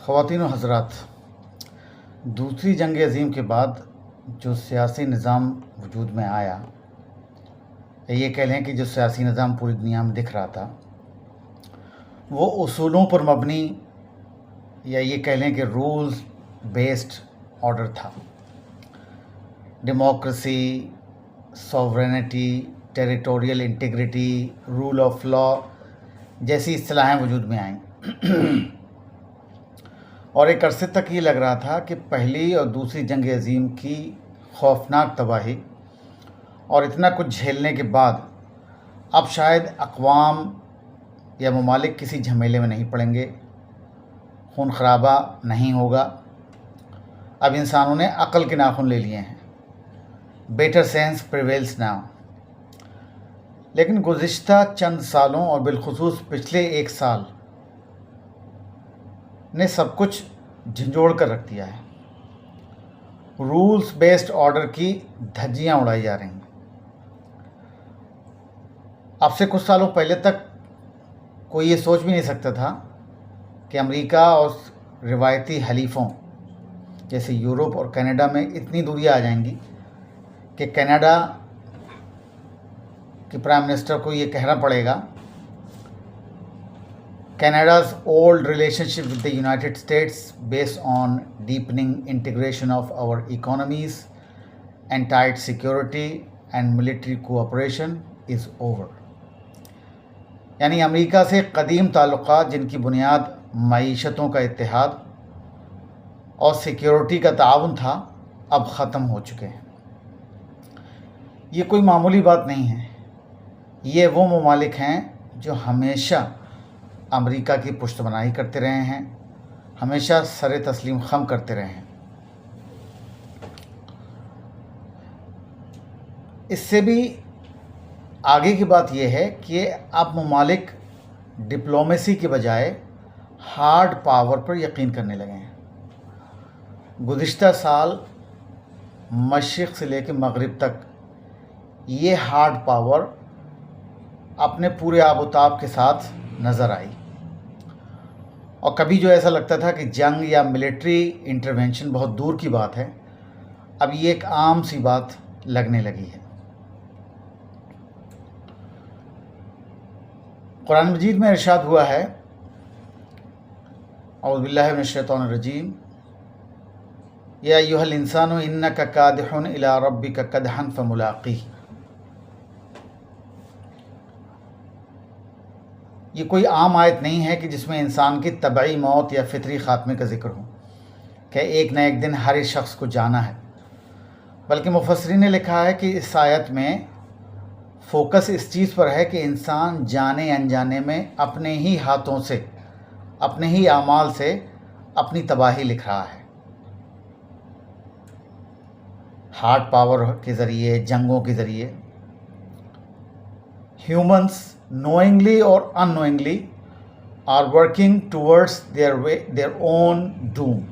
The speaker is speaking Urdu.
خواتین و حضرات، دوسری جنگ عظیم کے بعد جو سیاسی نظام وجود میں آیا، یہ کہہ لیں کہ جو سیاسی نظام پوری دنیا میں دکھ رہا تھا، وہ اصولوں پر مبنی یا یہ کہہ لیں کہ رولز بیسڈ آرڈر تھا۔ Democracy, sovereignty, territorial integrity, rule of law جیسی اصطلاحیں وجود میں آئیں، اور ایک عرصے تک یہ لگ رہا تھا کہ پہلی اور دوسری جنگ عظیم کی خوفناک تباہی اور اتنا کچھ جھیلنے کے بعد اب شاید اقوام یا ممالک کسی جھمیلے میں نہیں پڑیں گے، خون خرابہ نہیں ہوگا، اب انسانوں نے عقل کے ناخن لے لیے ہیں، بیٹر سینس پریویلز ناؤ۔ لیکن گزشتہ چند سالوں اور بالخصوص پچھلے ایک سال نے سب کچھ جھنجھوڑ کر رکھ دیا ہے۔ رولز بیسڈ آرڈر کی دھجیاں اڑائی جا رہی ہیں۔ اب سے کچھ سالوں پہلے تک کوئی یہ سوچ بھی نہیں سکتا تھا کہ امریکہ اور روایتی حلیفوں جیسے یورپ اور کینیڈا میں اتنی دوریاں آ جائیں گی کہ کینیڈا کے پرائم منسٹر کو یہ کہنا پڑے گا Canada's old relationship with the United States based on deepening integration of our economies and tight security and military cooperation is over۔ یعنی امریکہ سے قدیم تعلقات جن کی بنیاد معیشتوں کا اتحاد اور سیکیورٹی کا تعاون تھا اب ختم ہو چکے ہیں۔ یہ کوئی معمولی بات نہیں ہے، یہ وہ ممالک ہیں جو ہمیشہ امریکہ کی پشت بنائی کرتے رہے ہیں، ہمیشہ سر تسلیم خم کرتے رہے ہیں۔ اس سے بھی آگے کی بات یہ ہے کہ اب ممالک ڈپلومیسی کے بجائے ہارڈ پاور پر یقین کرنے لگے ہیں۔ گزشتہ سال مشرق سے لے کے مغرب تک یہ ہارڈ پاور اپنے پورے آب و تاب کے ساتھ نظر آئی، اور کبھی جو ایسا لگتا تھا کہ جنگ یا ملٹری انٹرونشن بہت دور کی بات ہے، اب یہ ایک عام سی بات لگنے لگی ہے۔ قرآن مجید میں ارشاد ہوا ہے، اعوذ باللہ من الشیطان الرجیم، یا ایھا الانسان انک کادح الی ربک کدحا فملاقیہ۔ یہ کوئی عام آیت نہیں ہے کہ جس میں انسان کی طبعی موت یا فطری خاتمے کا ذکر ہو کہ ایک نہ ایک دن ہر ایک شخص کو جانا ہے، بلکہ مفسرین نے لکھا ہے کہ اس آیت میں فوکس اس چیز پر ہے کہ انسان جانے انجانے میں اپنے ہی ہاتھوں سے، اپنے ہی اعمال سے اپنی تباہی لکھ رہا ہے۔ ہارڈ پاور کے ذریعے، جنگوں کے ذریعے humans knowingly or unknowingly are working towards their own doom۔